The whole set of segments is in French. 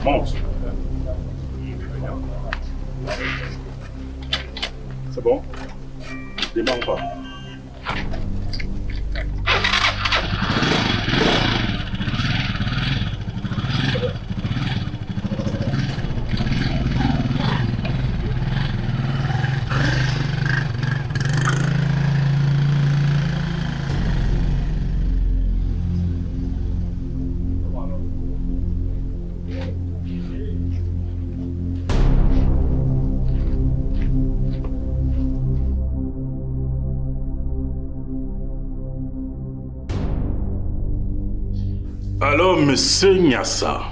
Monte. C'est bon? Demande pas. Alors, monsieur Nyassa,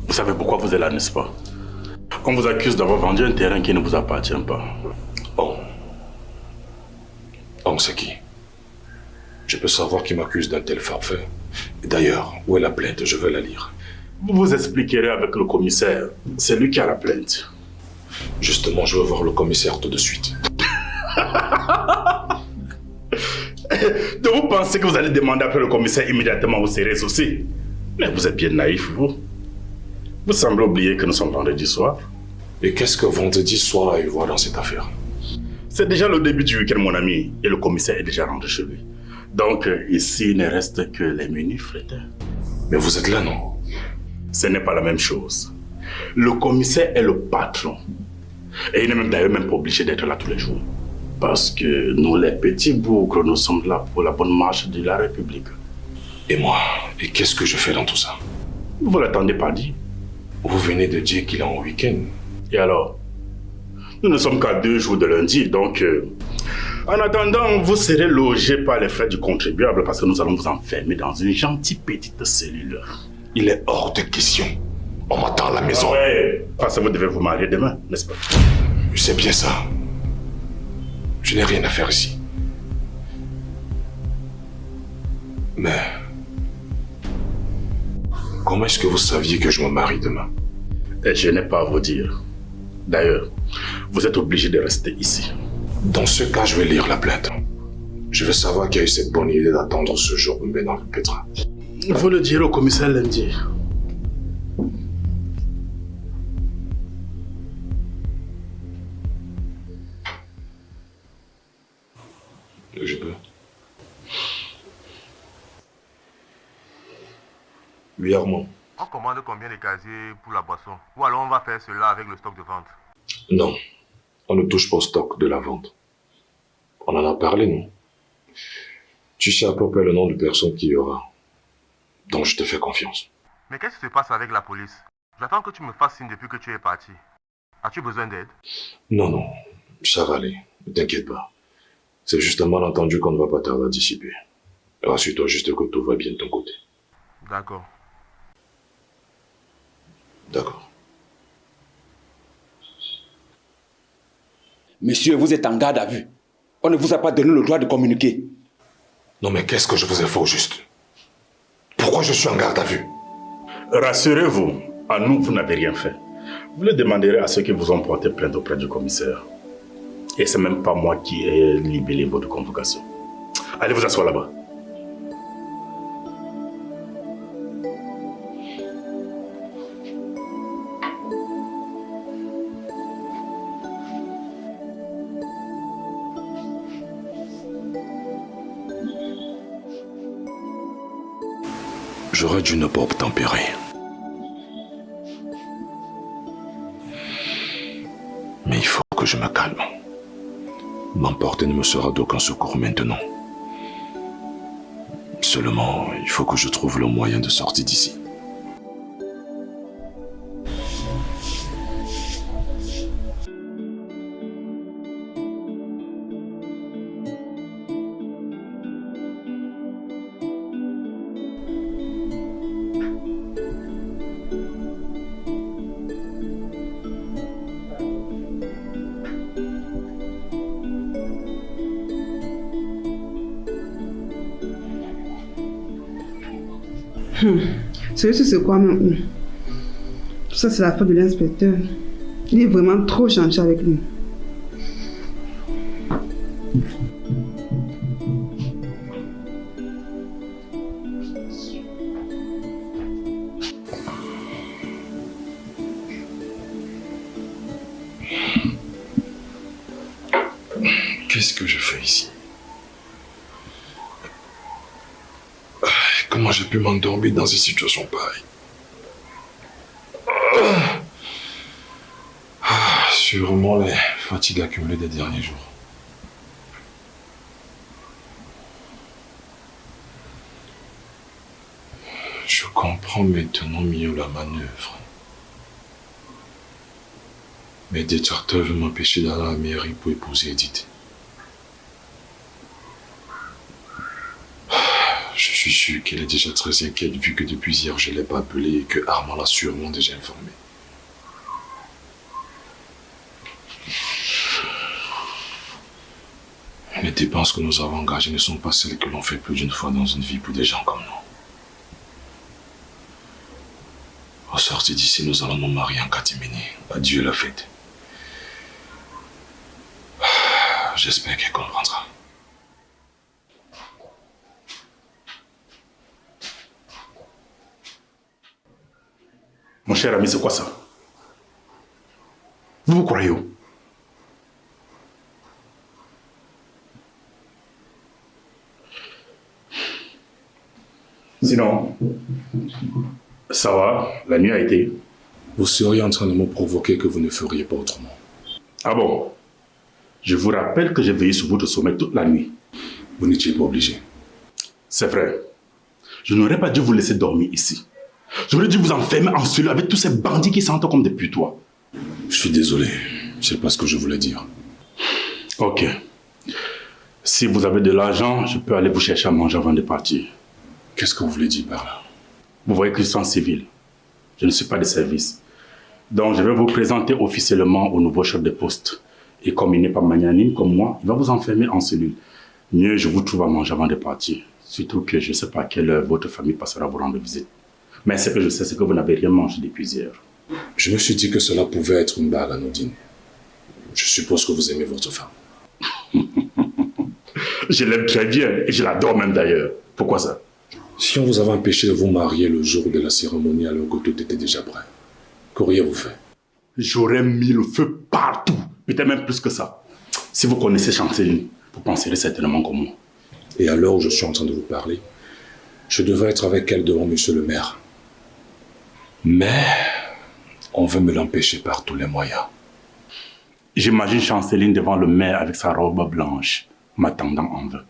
vous savez pourquoi vous êtes là, n'est-ce pas? On vous accuse d'avoir vendu un terrain qui ne vous appartient pas. Oh. Oh, c'est qui? Je peux savoir qui m'accuse d'un tel forfait. D'ailleurs, où est la plainte? Je veux la lire. Vous vous expliquerez avec le commissaire. C'est lui qui a la plainte. Justement, je veux voir le commissaire tout de suite. Donc vous pensez que vous allez demander après le commissaire immédiatement vous serez aussi? Mais vous êtes bien naïf, vous. Vous semblez oublier que nous sommes vendredi soir. Et qu'est-ce que vendredi soir a eu voir dans cette affaire? C'est déjà le début du week-end, mon ami, et le commissaire est déjà rentré chez lui. Donc ici, il ne reste que les menus frétins. Mais vous êtes là, non? Ce n'est pas la même chose. Le commissaire est le patron. Et il n'est même d'ailleurs même pas obligé d'être là tous les jours. Parce que nous, les petits bougres, nous sommes là pour la bonne marche de la République. Et moi? Et qu'est-ce que je fais dans tout ça? Vous ne l'attendez pas dit. Vous venez de dire qu'il est en week-end. Et alors? Nous ne sommes qu'à 2 jours de lundi, donc... en attendant, vous serez logé par les frais du contribuable parce que nous allons vous enfermer dans une gentille petite cellule. Il est hors de question. On m'attend à la maison. Ah ouais, parce que vous devez vous marier demain, n'est-ce pas? C'est bien ça. Je n'ai rien à faire ici. Mais... comment est-ce que vous saviez que je me marie demain? Et je n'ai pas à vous dire. D'ailleurs, vous êtes obligé de rester ici. Dans ce cas, je vais lire la plainte. Je veux savoir qui a eu cette bonne idée d'attendre ce jour où me met dans le pétrin. Vous le direz au commissaire lundi. Je peux. Oui, Armand. On commande combien de casiers pour la boisson? Ou alors on va faire cela avec le stock de vente? Non, on ne touche pas au stock de la vente. On en a parlé, non? Tu sais à peu près le nom de personne qu'il y aura. Donc je te fais confiance. Mais qu'est-ce qui se passe avec la police? J'attends que tu me fasses signe depuis que tu es parti. As-tu besoin d'aide? Non, non, ça va aller. Ne t'inquiète pas. C'est juste un malentendu qu'on ne va pas tarder à dissiper. Rassure-toi juste que tout va bien de ton côté. D'accord. D'accord. Monsieur, vous êtes en garde à vue. On ne vous a pas donné le droit de communiquer. Non mais qu'est-ce que je vous ai fait au juste? Pourquoi je suis en garde à vue? Rassurez-vous, à nous, vous n'avez rien fait. Vous le demanderez à ceux qui vous ont porté plainte auprès du commissaire. Et c'est même pas moi qui ai libellé votre convocation. Allez vous asseoir là-bas. J'aurais dû ne pas obtempérer. Mais il faut que je me calme. M'emporter ne me sera d'aucun secours maintenant. Seulement, il faut que je trouve le moyen de sortir d'ici. Celui-ci, c'est quoi maintenant? Tout ça, c'est la faute de l'inspecteur. Il est vraiment trop gentil avec lui. Qu'est-ce que je fais ici? Comment j'ai pu m'endormir dans une situation pareille? Sûrement les fatigues accumulées des derniers jours. Je comprends maintenant mieux la manœuvre. Mes détracteurs veulent m'empêcher d'aller à la mairie pour épouser Edith. Je suis sûr qu'elle est déjà très inquiète vu que depuis hier je ne l'ai pas appelée et que Armand l'a sûrement déjà informée. Les dépenses que nous avons engagées ne sont pas celles que l'on fait plus d'une fois dans une vie pour des gens comme nous. Au sortir d'ici, nous allons nous marier en catimini. Adieu la fête. J'espère qu'elle comprendra. Mon cher ami, c'est quoi ça? Vous vous croyez où? Sinon, ça va, la nuit a été. Vous seriez en train de me provoquer que vous ne feriez pas autrement. Ah bon? Je vous rappelle que j'ai veillé sur votre sommeil toute la nuit. Vous n'étiez pas obligé. C'est vrai. Je n'aurais pas dû vous laisser dormir ici. J'aurais dû vous enfermer en cellule avec tous ces bandits qui sentent comme des putois. Je suis désolé. C'est pas ce que je voulais dire. Ok. Si vous avez de l'argent, je peux aller vous chercher à manger avant de partir. Qu'est-ce que vous voulez dire par là? Vous voyez que je suis en civil. Je ne suis pas de service. Donc, je vais vous présenter officiellement au nouveau chef de poste. Et comme il n'est pas magnanime comme moi, il va vous enfermer en cellule. Mieux, je vous trouve à manger avant de partir. Surtout que je ne sais pas à quelle heure votre famille passera vous rendre visite. Mais ce que je sais, c'est que vous n'avez rien mangé depuis hier. Je me suis dit que cela pouvait être une bague anodine. Je suppose que vous aimez votre femme. Je l'aime très bien et je l'adore même d'ailleurs. Pourquoi ça? Si on vous avait empêché de vous marier le jour de la cérémonie alors que tout était déjà prêt, qu'auriez-vous fait? J'aurais mis le feu partout, peut-être même plus que ça. Si vous connaissez Chanceline, vous penserez certainement comme moi. Et à l'heure où je suis en train de vous parler, je devrais être avec elle devant monsieur le maire. Mais on veut me l'empêcher par tous les moyens. J'imagine Chanceline devant le maire avec sa robe blanche, m'attendant en vain.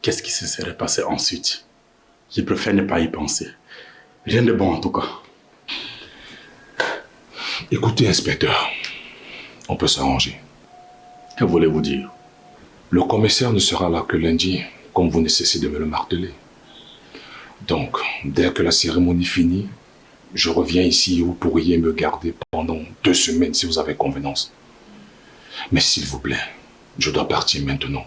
Qu'est-ce qui se serait passé ensuite? Je préfère ne pas y penser. Rien de bon en tout cas. Écoutez, inspecteur, on peut s'arranger. Que voulez-vous dire? Le commissaire ne sera là que lundi, comme vous ne cessez de me le marteler. Donc, dès que la cérémonie finit, je reviens ici et vous pourriez me garder pendant 2 semaines si vous avez convenance. Mais s'il vous plaît, je dois partir maintenant.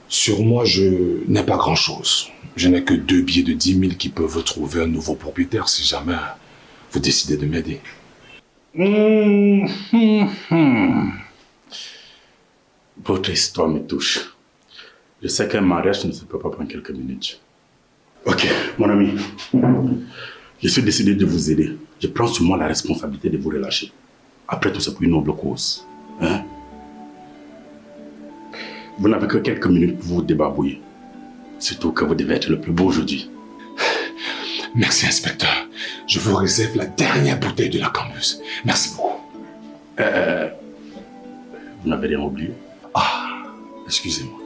Sur moi, je n'ai pas grand-chose. Je n'ai que 2 billets de 10 000 qui peuvent trouver un nouveau propriétaire si jamais vous décidez de m'aider. Votre histoire me touche. Je sais qu'un mariage ne se peut pas prendre quelques minutes. Ok, mon ami. Je suis décidé de vous aider. Je prends sur moi la responsabilité de vous relâcher. Après tout, c'est pour une noble cause. Hein? Vous n'avez que quelques minutes pour vous débarbouiller. Surtout que vous devez être le plus beau aujourd'hui. Merci, inspecteur. Je vous réserve la dernière bouteille de la Cambuse. Merci beaucoup. Vous n'avez rien oublié? Ah, excusez-moi.